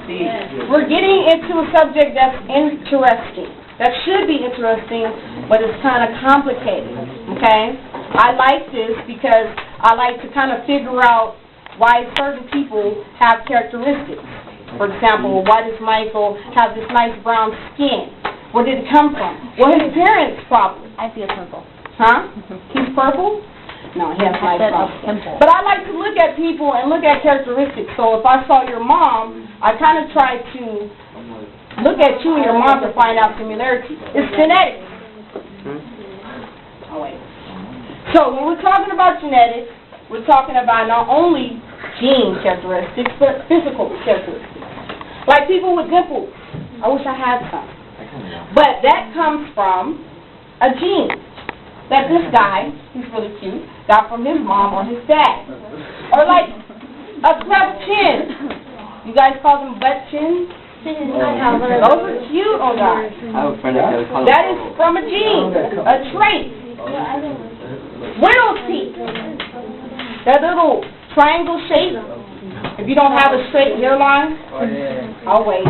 See, we're getting into a subject that's interesting. That should be interesting, but it's kind of complicated, okay? I like this because I like to kind of figure out why certain people have characteristics. For example, why does Michael have this nice brown skin? Where did it come from? Well, his parents probably. I feel purple. Huh? He's purple? No, he has nice brown skin. Pimple. But I like to look at people and look at characteristics. So if I saw your mom, I kind of try to look at you and your mom to find out similarities. It's genetics. Oh, wait. So when we're talking about genetics, we're talking about not only gene characteristics, but physical characteristics. Like people with dimples. I wish I had some. But that comes from a gene that this guy, he's really cute, got from his mom or his dad. Or like a cleft chin. You guys call them butt chins? Those are cute, oh God. That is from a gene, a trait. Widow teeth. That little triangle shape. If you don't have a straight hairline, I'll wait.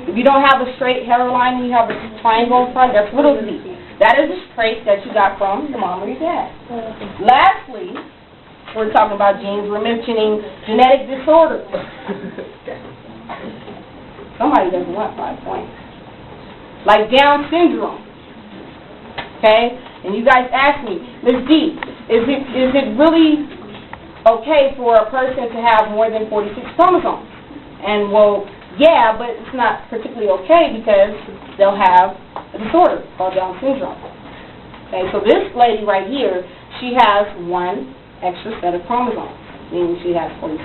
If you don't have a straight hairline and you have a triangle in front, that's widow teeth. That is a trait that you got from your mom or your dad. Lastly, we're talking about genes. We're mentioning genetic disorders. Somebody doesn't want 5 points. Like Down syndrome. Okay? And you guys ask me, Ms. D, is it really okay for a person to have more than 46 chromosomes? And, well, yeah, but it's not particularly okay because they'll have a disorder called Down syndrome. Okay, so this lady right here, she has 1 extra set of chromosomes, meaning she has 47.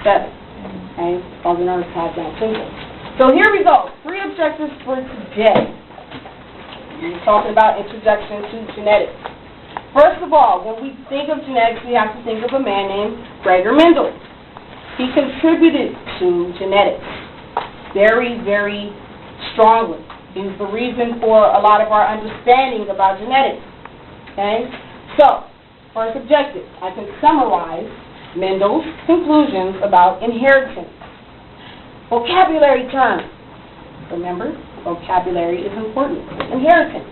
Okay, causing her to have Down syndrome. So here we go. 3 objectives for today. We're talking about introduction to genetics. First of all, when we think of genetics, we have to think of a man named Gregor Mendel. He contributed to genetics very, very strongly. He's the reason for a lot of our understanding about genetics. Okay? So, first objective, I can summarize Mendel's conclusions about inheritance. Vocabulary terms. Remember, vocabulary is important. Inheritance.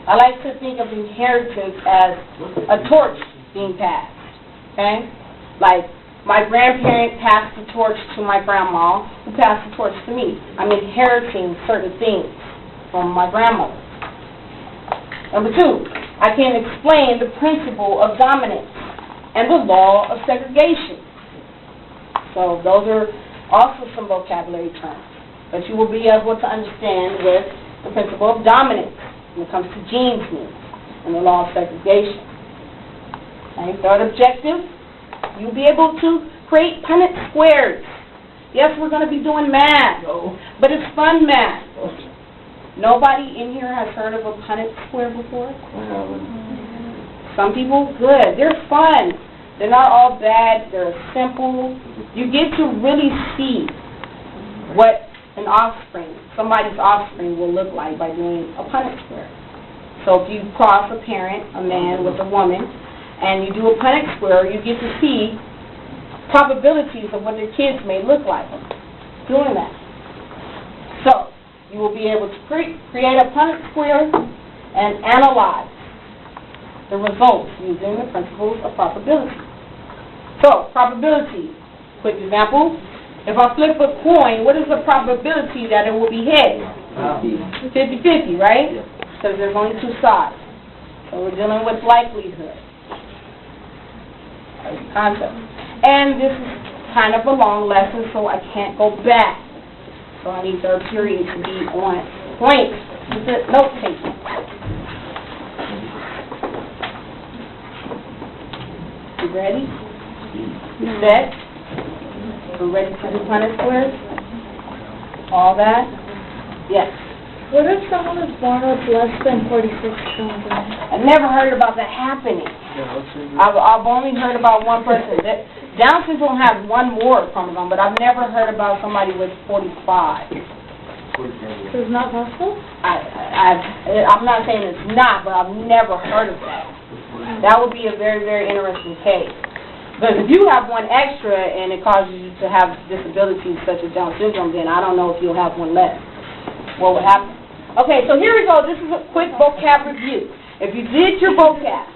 I like to think of inheritance as a torch being passed. Okay? Like, my grandparent passed the torch to my grandma, who passed the torch to me. I'm inheriting certain things from my grandmother. Number 2, I can explain the principle of dominance and the law of segregation. So those are also some vocabulary terms that you will be able to understand with the principle of dominance when it comes to genes and the law of segregation. Okay, third objective, you'll be able to create Punnett squares. Yes, we're going to be doing math, but it's fun math. Nobody in here has heard of a Punnett square before? Some people, good. They're fun. They're not all bad. They're simple. You get to really see what an offspring, somebody's offspring will look like by doing a Punnett square. So if you cross a parent, a man with a woman, and you do a Punnett square, you get to see probabilities of what their kids may look like doing that. So you will be able to create a Punnett square and analyze the results using the principles of probability. So, probability. Quick example. If I flip a coin, what is the probability that it will be heads? 50-50, right? Because there's only 2 sides. So we're dealing with likelihood. That's the concept. And this is kind of a long lesson, so I can't go back. So I need third period to be on point with the note-taking. You ready? You set? We're ready to do Punnett squares? All that? Yes. What if someone is born with less than 46 chromosomes? I've never heard about that happening. I've only heard about one person. Down syndrome has 1 more chromosome, but I've never heard about somebody with 45. So it's not possible? I'm not saying it's not, but I've never heard of that. That would be a very, very interesting case. But if you have one extra and it causes you to have disabilities such as Down syndrome, then I don't know if you'll have one less. What would happen? Okay, so here we go. This is a quick vocab review. If you did your vocab,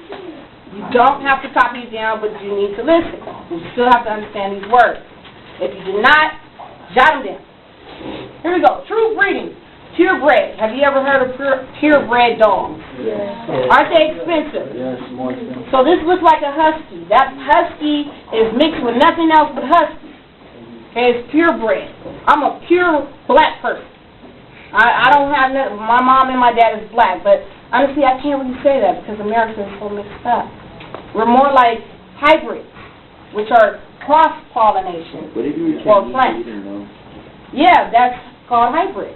you don't have to copy it down, but you need to listen. You still have to understand these words. If you did not, jot them down. Here we go. True breeding. Purebred. Have you ever heard of purebred dogs? Yes. Aren't they expensive? Yes, more expensive. So this looks like a husky. That husky is mixed with nothing else but husky. Okay, it's purebred. I'm a pure black person. I don't have nothing. My mom and my dad is black, but honestly, I can't really say that because America is so mixed up. We're more like hybrids, which are cross-pollination But if you were for Chinese, plants. you didn't know. Yeah, that's called hybrid.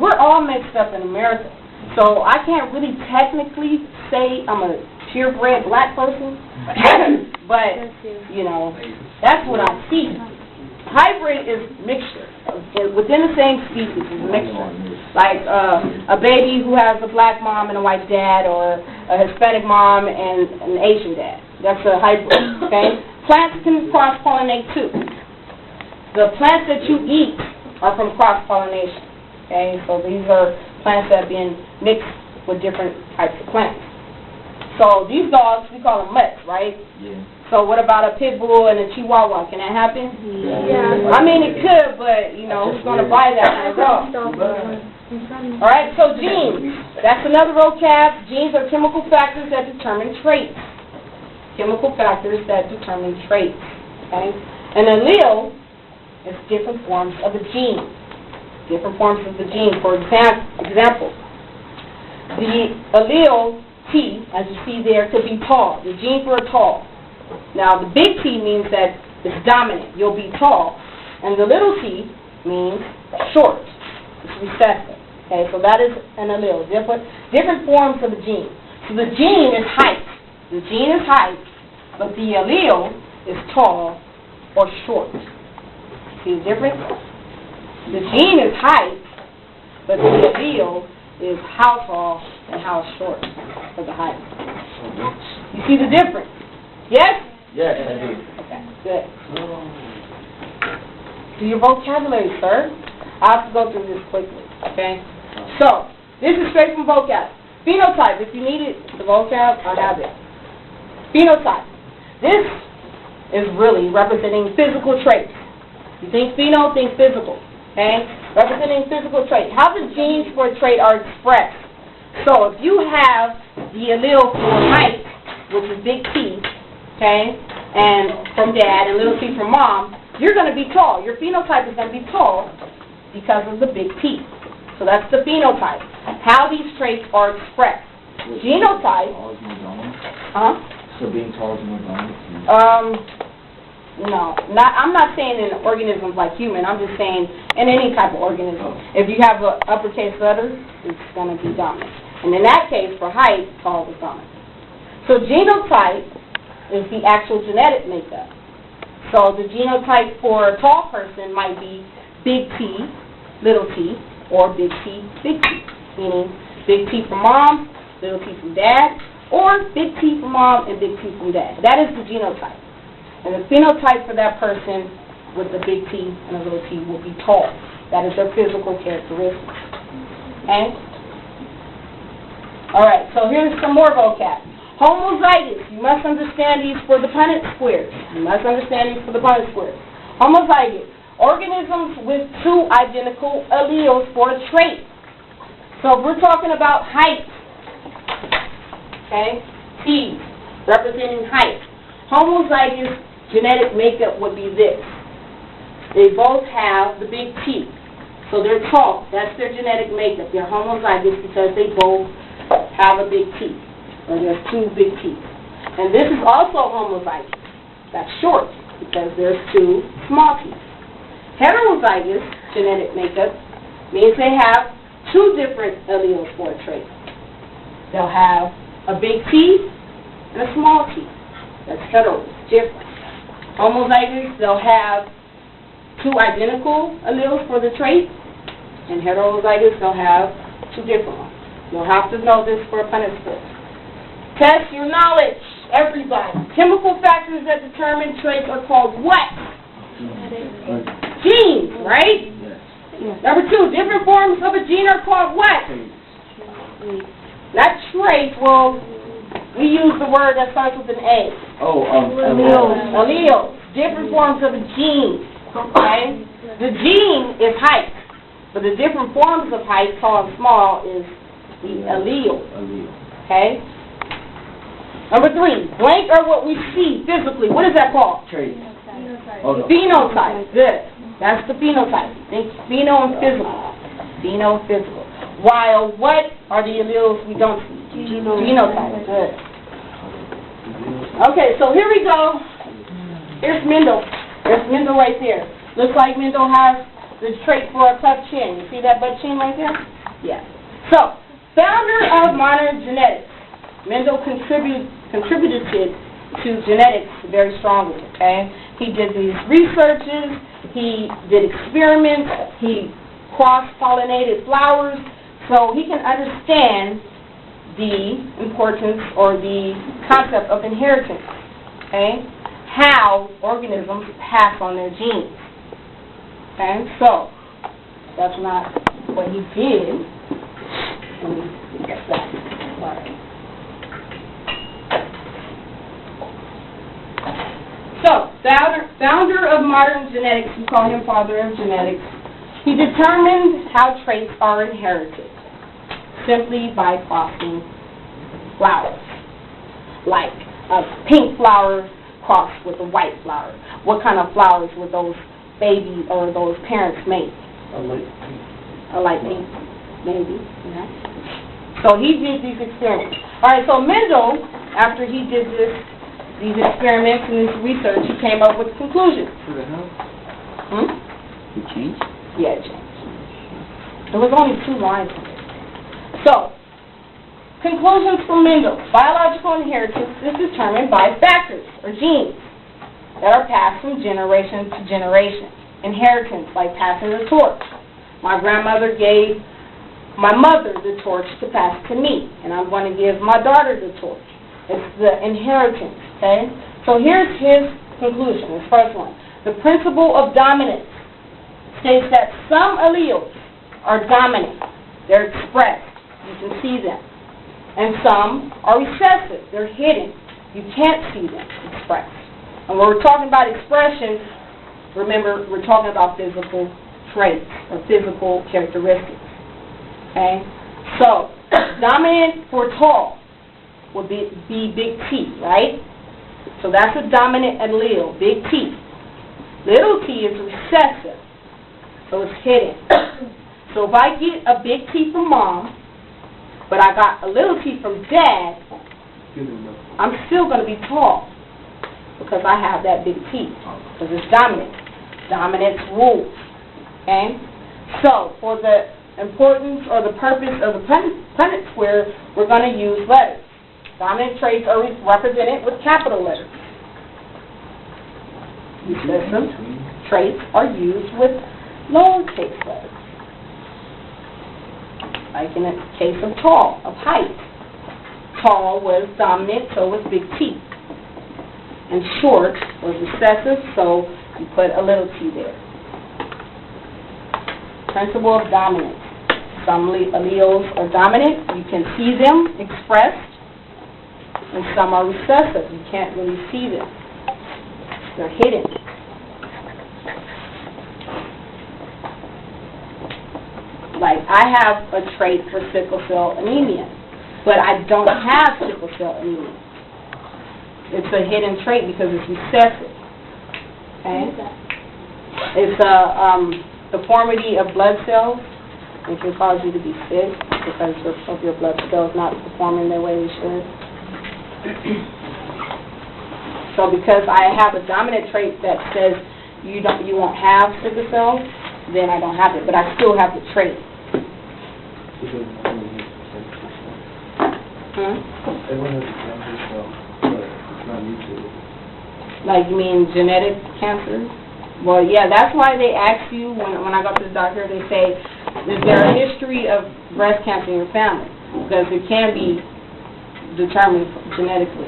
We're all mixed up in America. So I can't really technically say I'm a purebred black person, but, you know, that's what I see. Hybrid is mixture. Within the same species is mixture. Like a baby who has a black mom and a white dad, or a Hispanic mom and an Asian dad. That's a hybrid, okay? Plants can cross-pollinate too. The plants that you eat are from cross-pollination, okay? So these are plants that have been mixed with different types of plants. So these dogs, we call them mutts, right? Yeah. So what about a pit bull and a chihuahua? Can that happen? Yeah. I mean, it could, but, you know, who's going to buy that kind of dog? All right, so genes. That's another vocab. Genes are chemical factors that determine traits. Chemical factors that determine traits, okay? An allele is different forms of a gene. Different forms of the gene. For example, the allele T, as you see there, could be tall. The gene for a tall. Now, the big T means that it's dominant. You'll be tall. And the little t means short. It's recessive. Okay, so that is an allele. Different forms of the gene. So the gene is height. The gene is height, but the allele is tall or short. See the difference? The gene is height, but the allele is how tall and how short for the height. You see the difference? Yes? Yes, I do. Okay, good. Do your vocabulary, sir. I have to go through this quickly, okay? So, this is straight from vocab. Phenotype, if you need it, the vocab, I have it. Phenotype. This is really representing physical traits. You think pheno, think physical, okay? Representing physical traits. How the genes for a trait are expressed. So, if you have the allele for height, which is big T, okay, and from dad, and little t from mom, you're going to be tall. Your phenotype is going to be tall because of the big T. So that's the phenotype. How these traits are expressed. Genotype. Tall is more dominant? Huh? So being tall is more dominant? No. I'm not saying in organisms like human. I'm just saying in any type of organism. If you have an uppercase letter, it's going to be dominant. And in that case, for height, tall is dominant. So genotype is the actual genetic makeup. So the genotype for a tall person might be big T, little t, or big T, big T. Meaning big T from mom, little t from dad, or big T from mom and big T from dad. That is the genotype. And the phenotype for that person with the big T and a little t will be tall. That is their physical characteristics. Okay? All right, so here's some more vocab. Homozygous. You must understand these for the Punnett squares. You must understand these for the Punnett squares. Homozygous. Organisms with two identical alleles for a trait. So if we're talking about height, okay, T, representing height. Homozygous genetic makeup would be this. They both have the big T. So they're tall. That's their genetic makeup. They're homozygous because they both have a big T. Or there's two big T's. And this is also homozygous. That's short because there's two small T's. Heterozygous genetic makeup means they have two different alleles for a trait. They'll have a big T and a small T. That's hetero, different. Homozygous, they'll have two identical alleles for the trait, and heterozygous, they'll have two different ones. You'll have to know this for a Punnett square. Test your knowledge. Everybody. Chemical factors that determine traits are called what? Genes, right? Yes. Number 2, different forms of a gene are called what? Not traits. Well, we use the word that starts with an A. Oh, Alleles. Alleles. Different forms of a gene. Okay? The gene is height, but the different forms of height, tall and small, is the allele. Okay? Number 3, blank are what we see physically. What is that called? Trait. Phenotype. Oh, no. Phenotype. Good. That's the phenotype. Think pheno and physical. Pheno and physical. While what are the alleles we don't see? Genotype. Good. Okay, so here we go. Here's Mendel. There's Mendel right there. Looks like Mendel has the trait for a cleft chin. You see that butt chin right there? Yeah. So, founder of modern genetics. Mendel contributed to genetics very strongly, okay? He did these researches, he did experiments, he cross-pollinated flowers, so he can understand the importance or the concept of inheritance, okay? How organisms pass on their genes, okay? So, that's not what he did. Let me get that. All right. So, founder of modern genetics, we call him father of genetics, he determined how traits are inherited simply by crossing flowers. Like a pink flower crossed with a white flower. What kind of flowers would those babies or those parents make? A light pink, maybe. Yeah. So he did these experiments. All right, so Mendel, after he did these experiments and this research, he came up with conclusions. It changed? Yeah, it changed. There was only 2 lines of it. So, conclusions from Mendel. Biological inheritance is determined by factors, or genes, that are passed from generation to generation. Inheritance, like passing the torch. My grandmother gave my mother the torch to pass to me, and I'm going to give my daughter the torch. It's the inheritance, okay? So here's his conclusion, his first one. The principle of dominance states that some alleles are dominant. They're expressed. You can see them. And some are recessive. They're hidden. You can't see them expressed. And when we're talking about expression, remember, we're talking about physical traits or physical characteristics. Okay? So, dominant for tall would be big T, right? So that's a dominant allele, big T. Little t is recessive, so it's hidden. So if I get a big T from mom, but I got a little t from dad, I'm still going to be tall because I have that big T, because it's dominant. Dominance rules. Okay? So for the importance or the purpose of the Punnett square, we're going to use letters. Dominant traits are represented with capital letters. Recessive traits are used with lowercase letters. Like in the case of tall, of height. Tall was dominant, so was big T. And short was recessive, so you put a little t there. Principle of dominance. Some alleles are dominant, you can see them expressed, and some are recessive, you can't really see them. They're hidden. Like, I have a trait for sickle cell anemia, but I don't have sickle cell anemia. It's a hidden trait because it's recessive. Okay? It's a deformity of blood cells. It can cause you to be sick because of your blood cells not performing the way they should. So because I have a dominant trait that says you won't have sickle cell, then I don't have it, but I still have the trait. Like, you mean genetic cancer? Well, yeah, that's why they ask you, when I go to the doctor, they say, is there a history of breast cancer in your family? Because it can be determined genetically.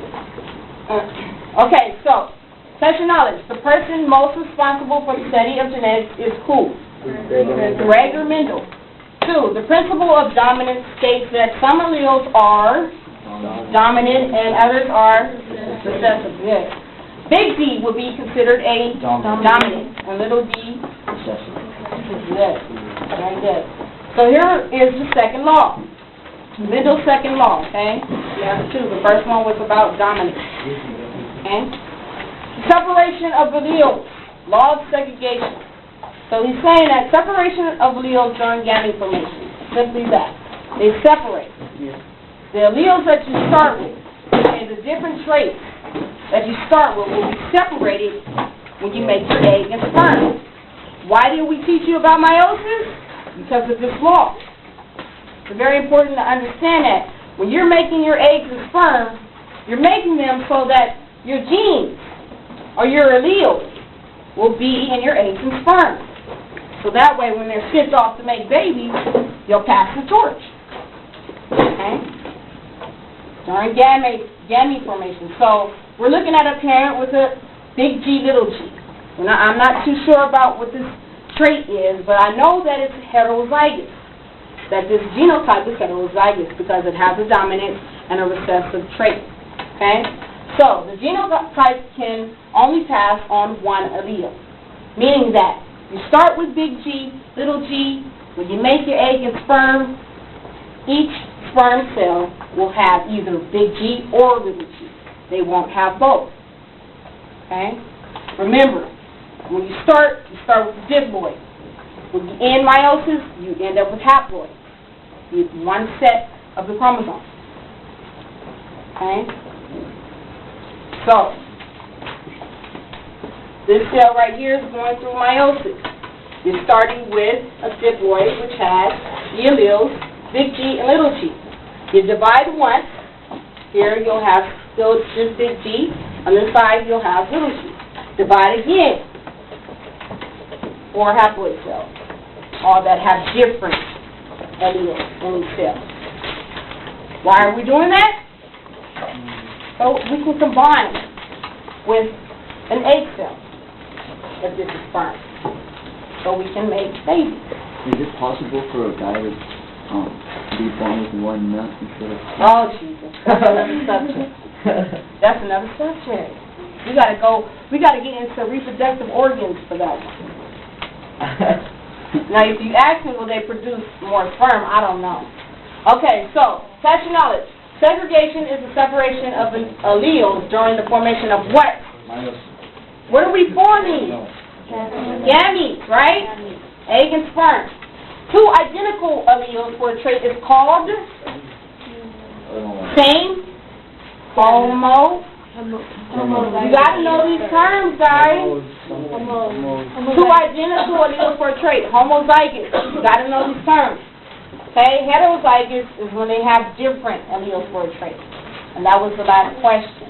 Okay, so, special knowledge. The person most responsible for the study of genetics is who? Gregor Mendel. 2, the principle of dominance states that some alleles are dominant and others are recessive. Good. Big D would be considered a dominant, and little d good. Very good. So here is the second law. Mendel's second law, okay? You have 2. The first one was about dominance. Okay? Separation of alleles. Law of segregation. So he's saying that separation of alleles during gamete formation. Simply that. They separate. The alleles that you start with and the different traits that you start with will be separated when you make your egg and sperm. Why did we teach you about meiosis? Because of this law. It's very important to understand that when you're making your eggs and sperm, you're making them so that your genes or your alleles will be in your eggs and sperm. So that way when they're shipped off to make babies, you'll pass the torch. Okay? During gamete formation. So we're looking at a parent with a big G, little g. I'm not too sure about what this trait is, but I know that it's heterozygous. That this genotype is heterozygous because it has a dominant and a recessive trait. Okay? So the genotype can only pass on one allele, meaning that you start with big G, little g. When you make your egg and sperm, each sperm cell will have either big G or little g. They won't have both. Okay? Remember, when you start with the diploid. When you end meiosis, you end up with haploid. You have one set of the chromosomes. Okay? So, this cell right here is going through meiosis. You're starting with a diploid, which has the alleles, big G and little g. You divide once. Here you'll have still just big G. On this side you'll have little g. Divide again. 4 haploid cells. All that have different alleles in each cell. Why are we doing that? So we can combine with an egg cell if this is sperm. So we can make babies. Is it possible for a guy to be born with one nut instead of... Oh, Jesus. That's another subject. That's another subject. We gotta get into reproductive organs for that one. Now, if you ask me, will they produce more sperm? I don't know. Okay, so, special knowledge. Segregation is the separation of alleles during the formation of what? What are we forming? Gametes, right? Egg and sperm. 2 identical alleles for a trait is called same, homo. You got to know these terms, guys. 2 identical alleles for a trait, homozygous. You got to know these terms. Okay, heterozygous is when they have different alleles for a trait. And that was the last question.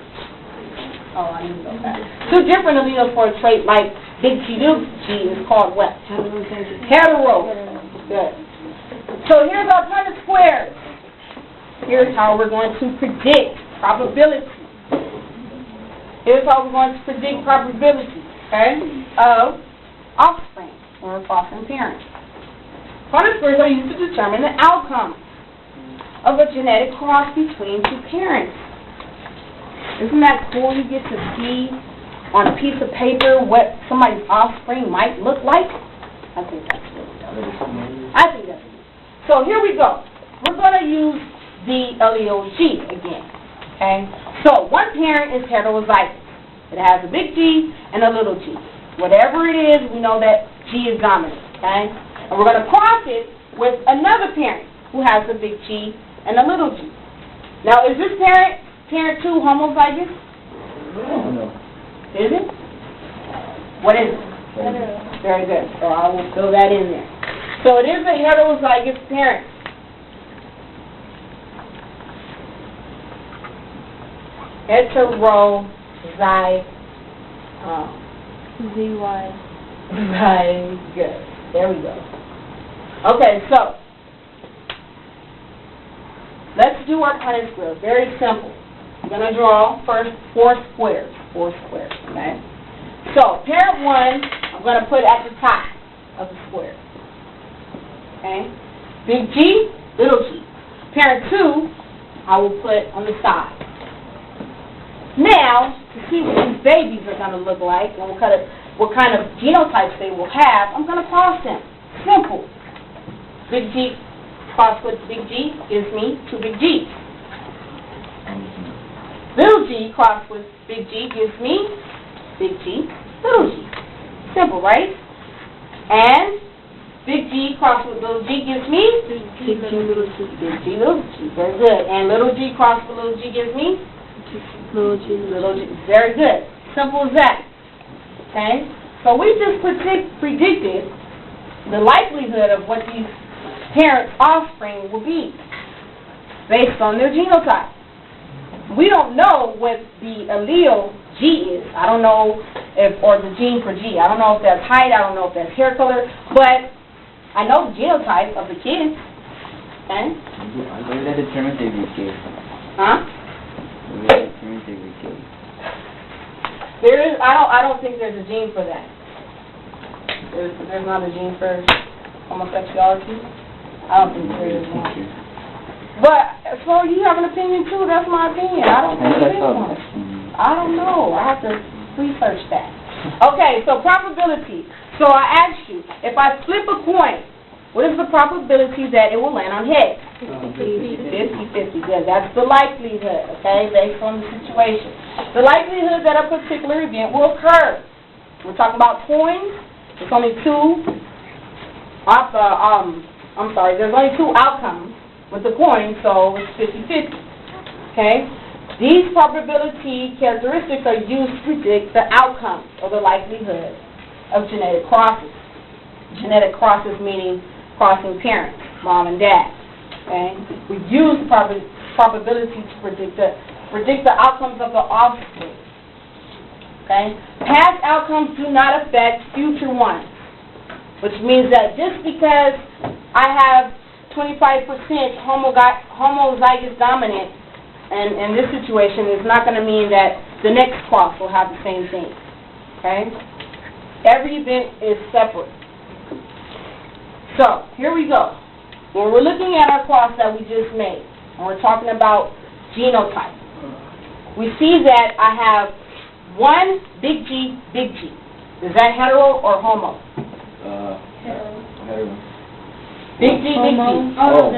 Oh, I need to go back. 2 different alleles for a trait, like big G, little g, is called what? Hetero. Good. So here's our Punnett squares. Here's how we're going to predict probability. Here's how we're going to predict probability, okay, of offspring or fostering parents. Punnett squares are used to determine the outcome of a genetic cross between 2 parents. Isn't that cool? You get to see on a piece of paper what somebody's offspring might look like. I think that's really good. I think that's good. So here we go. We're going to use the allele G again. Okay? So one parent is heterozygous. It has a big G and a little g. Whatever it is, we know that G is dominant. Okay? And we're going to cross it with another parent who has a big G and a little g. Now, is this parent 2, homozygous? No. Is it? What is it? Very good. So I will fill that in there. So it is a heterozygous parent. ZY. Right. Good. There we go. Okay, so let's do our Punnett square. Very simple. I'm going to draw first 4 squares, okay? So, parent 1, I'm going to put at the top of the square, okay? Big G, little g. Parent 2, I will put on the side. Now, to see what these babies are going to look like and what kind of genotypes they will have, I'm going to cross them. Simple. Big G cross with big G gives me 2 big G's. Little g cross with big G gives me big G, little g. Simple, right? And big G cross with little g gives me big G, little g. Big G, little g. Very good. And little g cross with little g gives me little g, little g. Very good. Simple as that. Okay? So we just predicted the likelihood of what these parents' offspring will be based on their genotype. We don't know what the allele G is. I don't know or the gene for G. I don't know if that's height. I don't know if that's hair color. But I know the genotype of the kids. Okay? Where that determines every kid? Huh? Where that determines every kid? There is. I don't think there's a gene for that. There's not a gene for homosexuality. I don't think there is one. But, so you have an opinion too, that's my opinion. I don't think there is one. I don't know. I have to research that. Okay, so probability. So I asked you, if I flip a coin, what is the probability that it will land on heads? 50-50. Good. That's the likelihood, okay, based on the situation. The likelihood that a particular event will occur. We're talking about coins. There's only two. There's only 2 outcomes with the coin, so it's 50-50. Okay? These probability characteristics are used to predict the outcome or the likelihood of genetic crosses. Genetic crosses meaning crossing parents, mom and dad. Okay? We use probability to predict the outcomes of the offspring. Okay? Past outcomes do not affect future ones, which means that just because I have 25% homozygous dominant, and in this situation, it's not going to mean that the next cross will have the same thing. Okay? Every event is separate. So, here we go. When we're looking at our cross that we just made, and we're talking about genotype, we see that I have 1 big G, big G. Is that hetero or homo? Hetero. Big G, big G. Oh,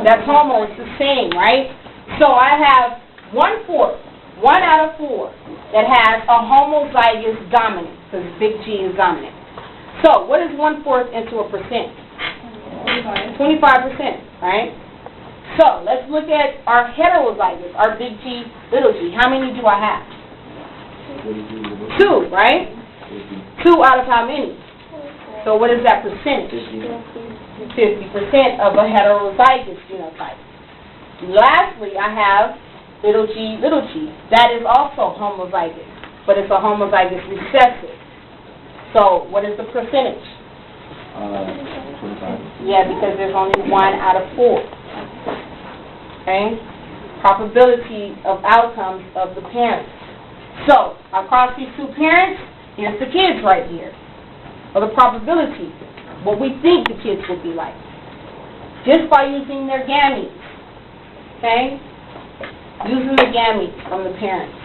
That's homo. It's the same, right? So I have 1/4, 1 out of 4, that has a homozygous dominant, because big G is dominant. So what is 1/4 into a percent? 25%, right? So let's look at our heterozygous, our big G, little g. How many do I have? 2, right? 2 out of how many? So what is that percentage? 50% of a heterozygous genotype. Lastly, I have little g, little g. That is also homozygous, but it's a homozygous recessive. So what is the percentage? 25. Yeah, because there's only 1 out of 4. Okay? Probability of outcomes of the parents. So, across these 2 parents, here's the kids right here. Or the probability, what we think the kids will be like. Just by using their gametes. Okay? Using the gametes from the parents.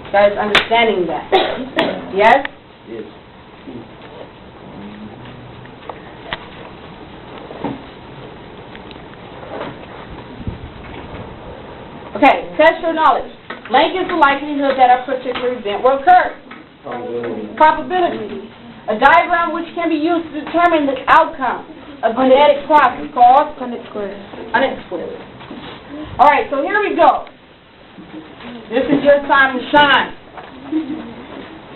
You guys understanding that? Yes? Yes. Okay, test your knowledge. Blank is the likelihood that a particular event will occur. Probability. A diagram which can be used to determine the outcome of genetic process called Punnett square. All right, so here we go. This is your time to shine.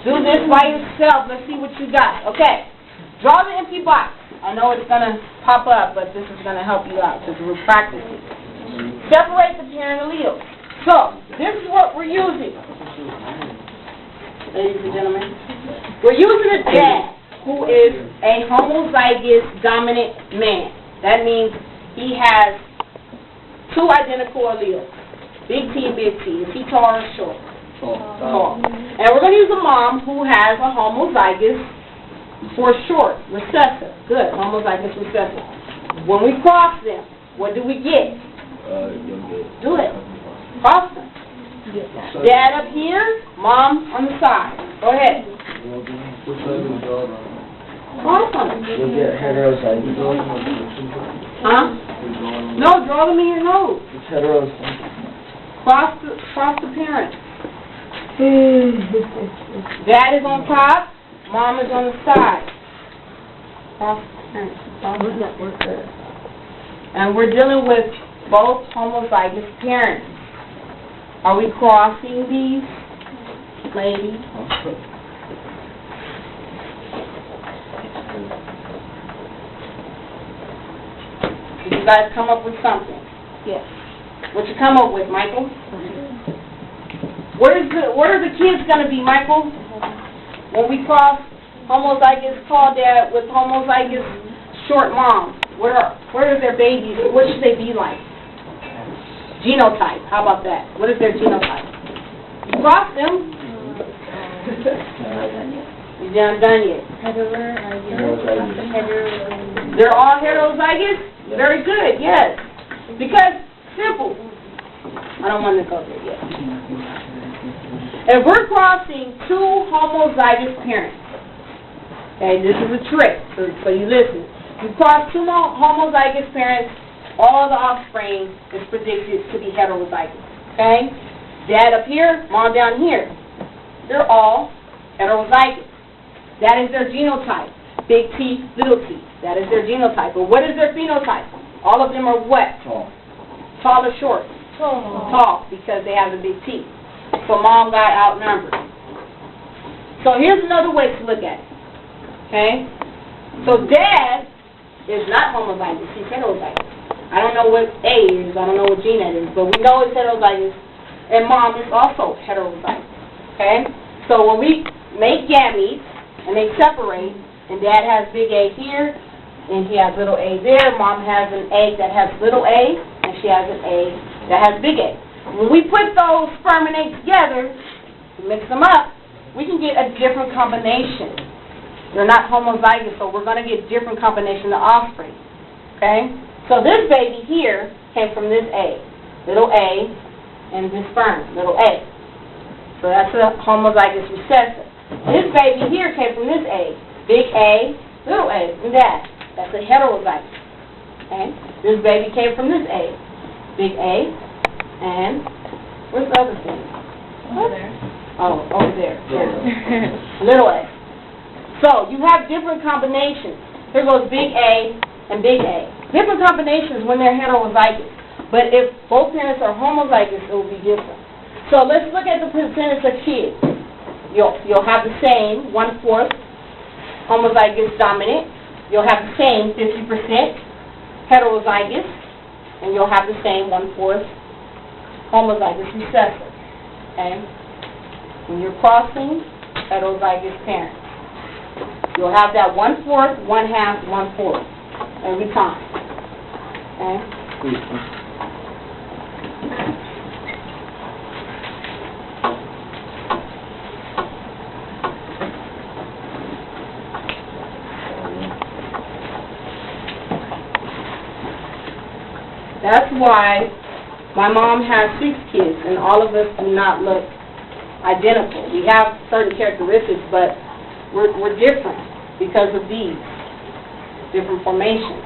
Do this by yourself. Let's see what you got. Okay. Draw the empty box. I know it's going to pop up, but this is going to help you out because we're practicing. Separate the parent alleles. So, this is what we're using. Ladies and gentlemen. We're using a dad who is a homozygous dominant man. That means he has two identical alleles, big T and big T. Is he tall or short? Tall. And we're going to use a mom who has a homozygous for short, recessive. Good, homozygous recessive. When we cross them, what do we get? Do it. Cross them. Dad up here, mom on the side. Go ahead. Cross them. You'll get heterozygous. Huh? No, draw them in your nose. It's heterozygous. Cross the parents. Dad is on top, mom is on the side. Cross the parents. And we're dealing with both homozygous parents. Are we crossing these, ladies? Did you guys come up with something? Yes. What you come up with, Michael? What are the kids going to be, Michael? When we cross homozygous tall dad with homozygous short mom, what are their babies? What should they be like? Genotype. How about that? What is their genotype? You cross them. You haven't done yet. They're all heterozygous? Very good, yes. Because, simple. I don't want to go there yet. If we're crossing two homozygous parents, okay, this is a trick, so you listen. You cross two homozygous parents, all the offspring is predicted to be heterozygous, okay? Dad up here, mom down here. They're all heterozygous. That is their genotype. Big T, little t. That is their genotype. But what is their phenotype? All of them are what? Tall. Tall or short? Tall, because they have the big T. So mom got outnumbered. So here's another way to look at it. Okay? So dad is not homozygous, he's heterozygous. I don't know what A is, I don't know what gene that is, but we know it's heterozygous. And mom is also heterozygous. Okay? So when we make gametes and they separate, and dad has big A here, and he has little a there, mom has an egg that has little a, and she has an egg that has big A. When we put those sperm and egg together, mix them up, we can get a different combination. They're not homozygous, so we're going to get different combination of offspring. Okay? So this baby here came from this egg, little a, and this sperm, little a. So that's a homozygous recessive. This baby here came from this egg, big A, little a, and that. That's a heterozygous. Okay? This baby came from this egg, big A, and where's the other thing? Over there. Oh, over there. Little a. So you have different combinations. Here goes big A and big A. Different combinations when they're heterozygous. But if both parents are homozygous, it will be different. So let's look at the percentage of kids. You'll have the same 1/4 homozygous dominant. You'll have the same 50% heterozygous, and you'll have the same 1/4 homozygous recessive. Okay? When you're crossing heterozygous parents, you'll have that 1/4, 1/2, 1/4 every time. Okay? That's why my mom has 6 kids, and all of us do not look identical. We have certain characteristics, but we're different because of these different formations.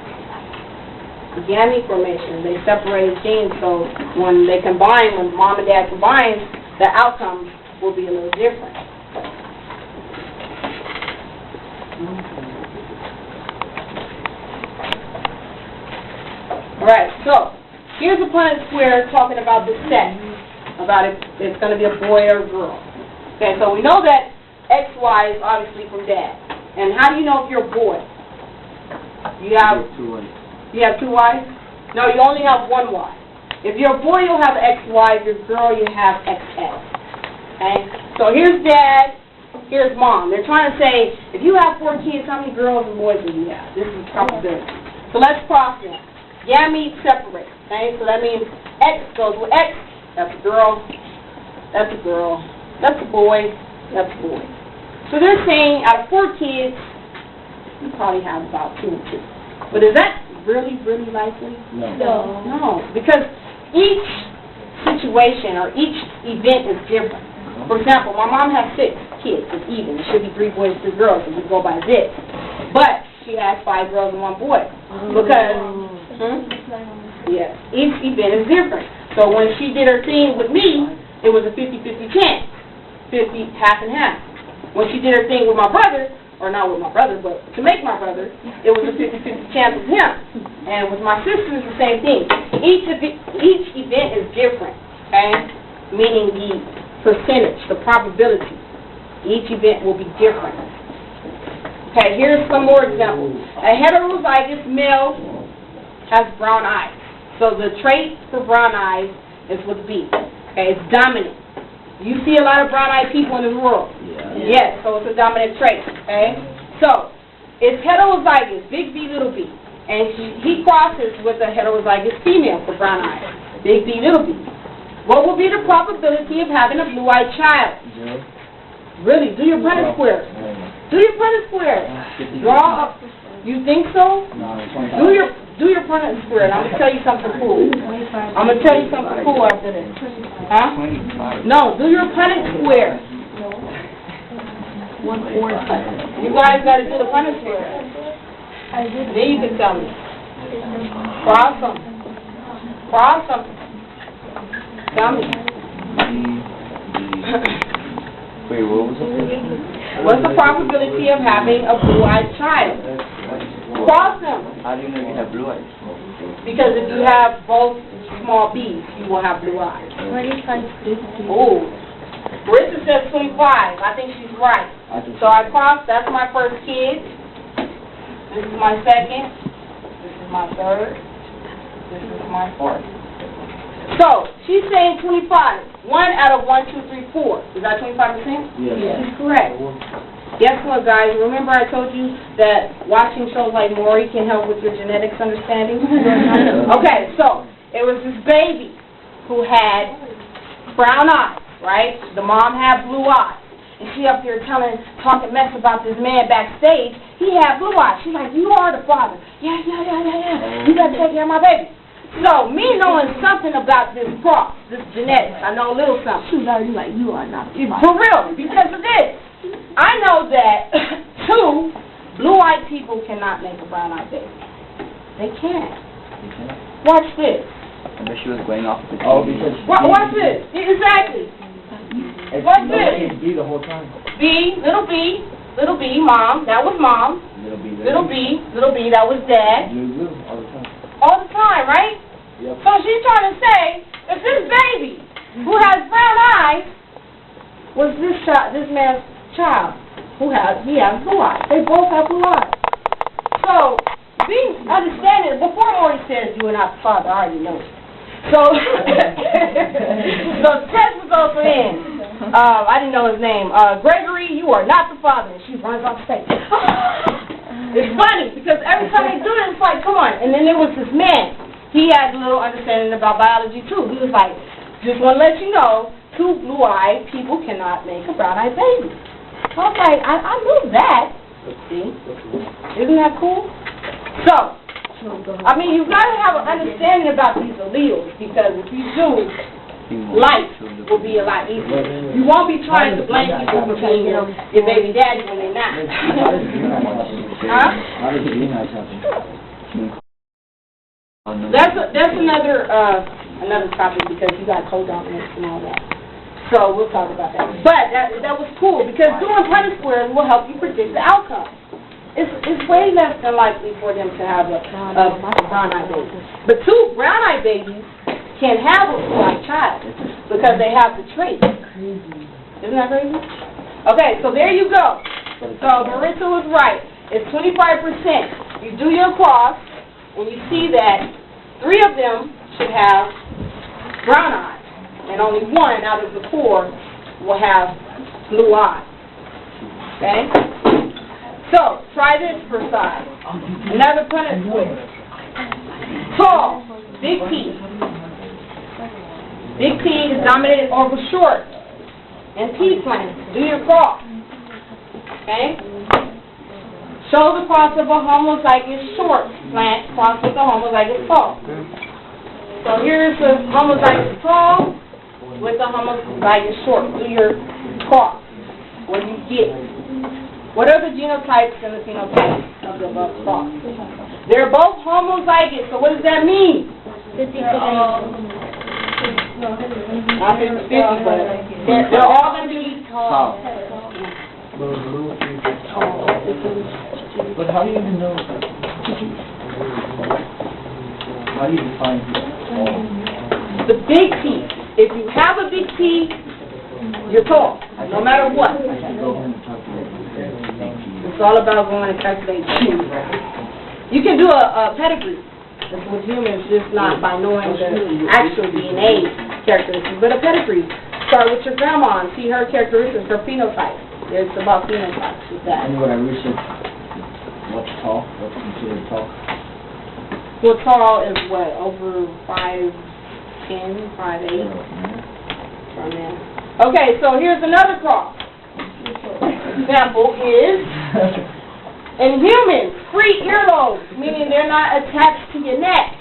The gamete formation, they separated genes, so when they combine, when mom and dad combine, the outcomes will be a little different. All right, so here's a Punnett square talking about the sex, about if it's going to be a boy or a girl. Okay, so we know that XY is obviously from dad. And how do you know if you're a boy? You have 2 Y's. You have 2 Y's? No, you only have 1 Y. If you're a boy, you'll have XY. If you're a girl, you have XX. Okay? So here's dad, here's mom. They're trying to say, if you have 4 kids, how many girls and boys do you have? This is probability. So let's cross them. gametes separate, okay? So that means X goes with X, that's a girl, that's a girl, that's a boy, that's a boy. So they're saying out of 4 kids, you probably have about 2 and 2. But is that really, really likely? No. No, because each situation or each event is different. For example, my mom has 6 kids, it's even. It should be 3 boys, 3 girls, if we go by this. But she has 5 girls and 1 boy. Because, yes, each event is different. So when she did her thing with me, it was a 50-50 chance. 50, half and half. When she did her thing with my brother, or not with my brother, but to make my brother, it was a 50-50 chance with him. And with my sister, it's the same thing. Each event is different, okay? Meaning the percentage, the probability. Each event will be different. Okay, here's some more examples. A heterozygous male has brown eyes. So the trait for brown eyes is with B. Okay, it's dominant. You see a lot of brown-eyed people in the world. Yes, so it's a dominant trait, okay? So, it's heterozygous, big B, little b. And he crosses with a heterozygous female for brown eyes, big B, little b. What will be the probability of having a blue-eyed child? Really, do your Punnett square. Do your Punnett square. Draw up. You think so? Do your Punnett square, and I'm going to tell you something cool. I'm going to tell you something cool after this. Huh? No, do your Punnett square. You guys got to do the Punnett square. Then you can tell me. Cross them. Cross them. Tell me. Wait, what was it? What's the probability of having a blue-eyed child? Cross them. How do you know you have blue eyes? Because if you have both small b's, you will have blue eyes. 25, 50. Oh. Marissa says 25. I think she's right. So I crossed. That's my first kid. This is my second. This is my third. This is my fourth. So, she's saying 25. 1 out of 1, 2, 3, 4. Is that 25%? Yes. She's correct. Guess what, guys? Remember I told you that watching shows like Maury can help with your genetics understanding? Okay, so, it was this baby who had brown eyes, right? The mom had blue eyes. And she up here talking mess about this man backstage. He had blue eyes. She's like, you are the father. Yeah. You got to take care of my baby. So, me knowing something about this cross, this genetics, I know a little something. You're like, you are not. For real, because of this. I know that, 2, blue-eyed people cannot make a brown-eyed baby. They can't. Watch this. I bet she was going off the because... Watch this. Exactly. Watch this. B the whole time. B, little B, mom, that was mom. Little B, that was dad. Blue, all the time. All the time, right? Yep. So she's trying to say, if this baby who has brown eyes was this man's child, he has blue eyes. They both have blue eyes. So, being understanding, before Maury says you are not the father, I already know. So, the test results are in. I didn't know his name. Gregory, you are not the father. And she runs off stage. It's funny, because every time they do it, it's like, come on. And then there was this man. He had a little understanding about biology, too. He was like, just want to let you know, 2 blue-eyed people cannot make a brown-eyed baby. So I was like, I knew that. See? Isn't that cool? So, I mean, you've got to have an understanding about these alleles, because if you do, life will be a lot easier. You won't be trying to blame people for being your baby daddy when they're not. Huh? How does being nice happen? That's another topic, because you got co-dominance and all that. So we'll talk about that. But that was cool, because doing Punnett squares will help you predict the outcome. It's way less than likely for them to have a brown-eyed baby. But 2 brown-eyed babies can have a blue-eyed child because they have the trait. Isn't that crazy? Okay, so there you go. So Marissa was right. It's 25%. You do your cross, and you see that 3 of them should have brown eyes, and only 1 out of the 4 will have blue eyes. Okay? So, try this for size. Another Punnett square. Tall, big T. Big T is dominated over short. And T slant. Do your cross. Okay? Show the cross of a homozygous short slant cross with a homozygous tall. So here's the homozygous tall with the homozygous short. Do your cross. What do you get? What are the genotypes and the phenotypes of the above cross? They're both homozygous, so what does that mean? 50-50. Not 50-50, but they're all going to be Tall. But how do you even know? How do you define tall? the big T. If you have a big T, you're tall, no matter what. It's all about going and calculating T. You can do a pedigree. That's with humans, just not by knowing the actual DNA characteristics, but a pedigree. Start with your grandma and see her characteristics, her phenotype. It's about phenotypes with that. And when I research what's tall, what's considered tall? Well, tall is what, over 5'10", 5'8", from there. Okay, so here's another cross. Example is, in humans, free earlobes, meaning they're not attached to your neck.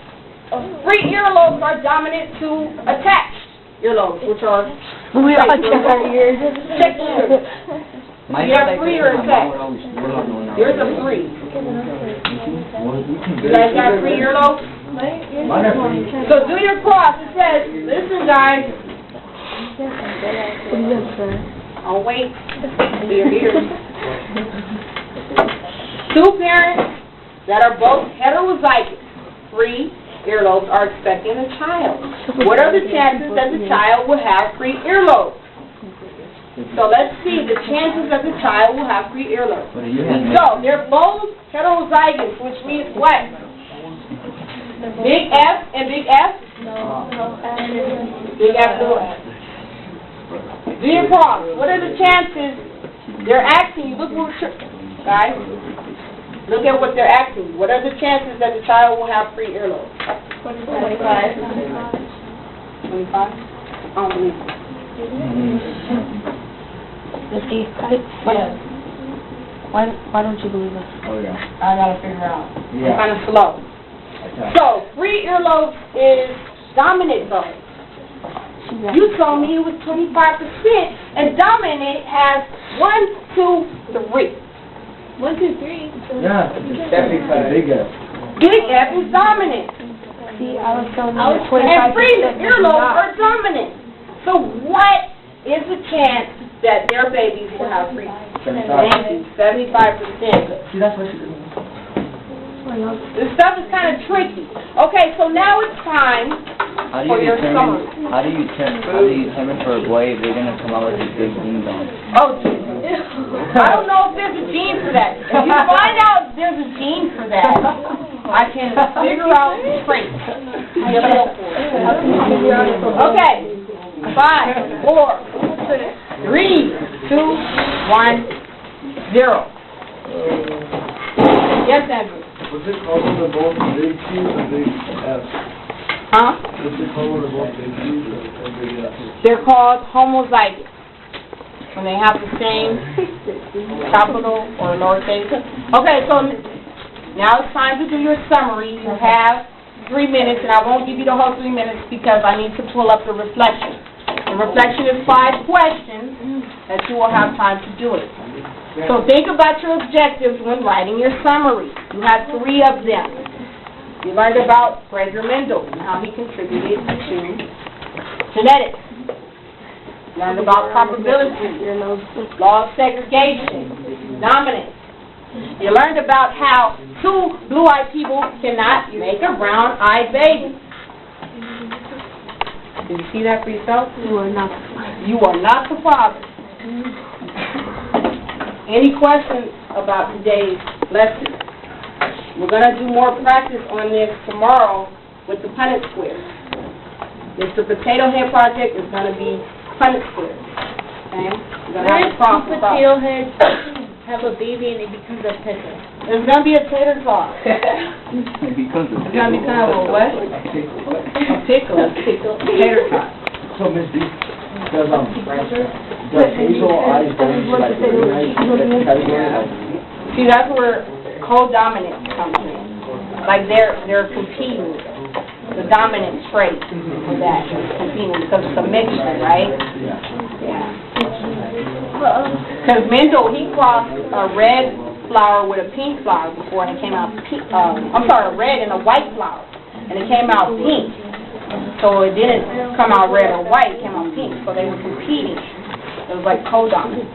Free earlobes are dominant to attached earlobes, which are We all check our ears. textured. You have free or attached? Yours are free. You guys got free earlobes? So do your cross. It says, listen guys, I'll wait for your ears. Two parents that are both heterozygous, free earlobes, are expecting a child. What are the chances that the child will have free earlobes? So let's see the chances that the child will have free earlobes. So they're both heterozygous, which means what? Big F and big F? Big F no F. Do your cross. What are the chances? They're asking you. Look what, guys. Look at what they're asking you. What are the chances that the child will have free earlobes? 25. 25? I don't believe it. 50. Yeah. Why don't you believe us? Oh, yeah. I gotta figure out. Yeah. I'm kind of slow. Okay. So, free earlobes is dominant though. You told me it was 25%, and dominant has 1, 2, 3. 1, 2, 3. Yeah, it's big F. Big F is dominant. See, I was telling And free earlobes are dominant. So what is the chance that their babies will have free? 75%. See, that's what she did. This stuff is kind of tricky. Okay, so now it's time for your summary. How do you determine for a boy if they're gonna come out with a big ding dong? Oh, I don't know if there's a gene for that. If you find out there's a gene for that, I can figure out the traits. Okay. 5, 4, 3, 2, 1, 0. Yes, Andrew. What's it called when they're both big T's and big F's? Huh? What's it called when they're both big T's and big F's? They're called homozygous. When they have the same capital or lowercase. Okay, so now it's time to do your summary. You have 3 minutes, and I won't give you the whole 3 minutes because I need to pull up the reflection. The reflection is 5 questions that you will have time to do it. So think about your objectives when writing your summary. You have 3 of them. You learned about Gregor Mendel and how he contributed to genetics. You learned about probability, law of segregation, dominance. You learned about how 2 blue-eyed people cannot make a brown-eyed baby. Did you see that for yourself? You are not. You are not the father. Any questions about today's lesson? We're going to do more practice on this tomorrow with the Punnett square. Mr. Potato Head project is going to be Punnett square. Okay? We're going to have to talk about Potato Head? have a baby and it becomes a pickle? It's gonna be a tater tot. Because of. It's gonna be kind of a what? A pickle. Tater tot. So, Ms. D, does hazel eyes go into like the green eyes category? See, that's where co-dominant comes in. Like they're competing. The dominant trait for that is competing because it's a mixture, right? Yeah. Because Mendel, he crossed a red flower with a pink flower before, and it came out pink. A red and a white flower, and it came out pink. So it didn't come out red or white; it came out pink. So they were competing. It was like co-dominant.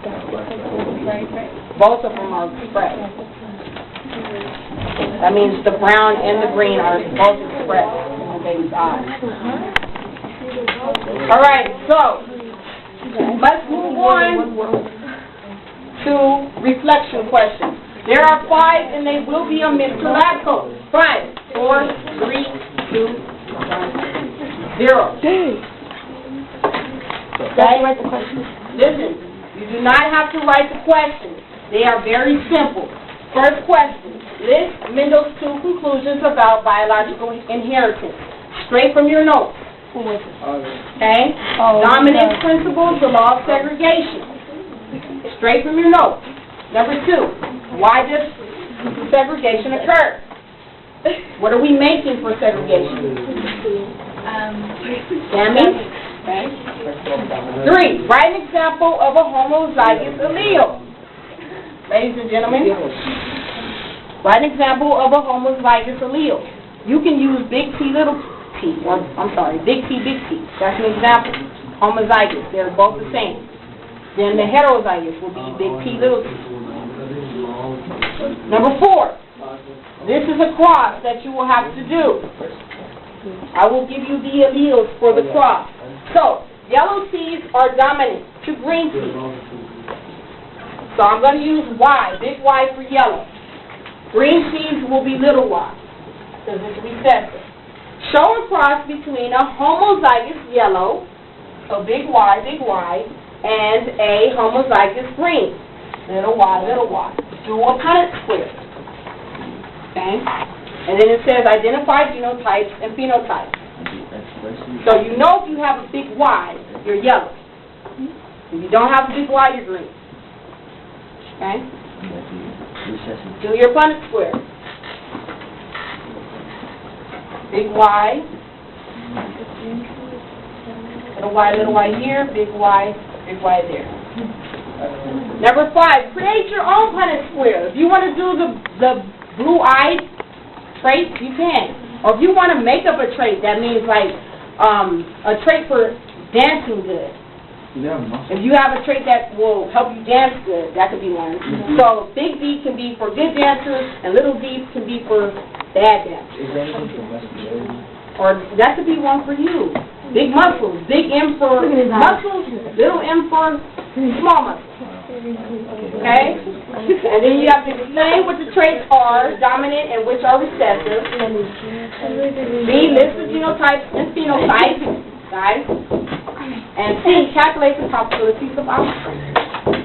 Both of them are expressed. That means the brown and the green are both expressed in the baby's eyes. All right, so let's move on to reflection questions. There are 5, and they will be on Mr. Labco. 5, 4, 3, 2, 1, 0. Okay? Write the question. Listen, you do not have to write the questions. They are very simple. First question, list Mendel's 2 conclusions about biological inheritance. Straight from your notes. Okay? Dominance principles, the law of segregation. Straight from your notes. Number 2, why does segregation occur? What are we making for segregation? Sammy? Okay. 3, write an example of a homozygous allele. Ladies and gentlemen, write an example of a homozygous allele. You can use big T, little t, or big T, big T. That's an example. Homozygous, they're both the same. Then the heterozygous will be big T, little t. Number 4, this is a cross that you will have to do. I will give you the alleles for the cross. So, yellow T's are dominant to green T's. So I'm going to use Y, big Y for yellow. Green T's will be little y, because it's recessive. Show a cross between a homozygous yellow, so big Y, and a homozygous green, little y. Do a Punnett square. Okay? And then it says identify genotypes and phenotypes. So you know if you have a big Y, you're yellow. If you don't have a big Y, you're green. Okay? Do your Punnett square. Big Y. Little y here, big Y there. Number 5, create your own Punnett square. If you want to do the blue-eyed trait, you can. Or if you want to make up a trait, that means like a trait for dancing good. If you have a trait that will help you dance good, that could be one. So big D can be for good dancers, and little d can be for bad dancers. Or that could be one for you. Big muscles, big M for muscles, little M for small muscles. Okay? And then you have to explain what the traits are, dominant and which are recessive. B, list the genotypes and phenotypes, guys. And C, calculate the probabilities of offspring.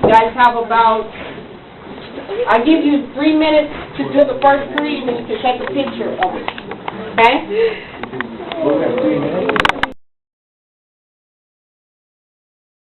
You guys have about, I give you 3 minutes to do the first 3, and then you can take a picture of it. Okay?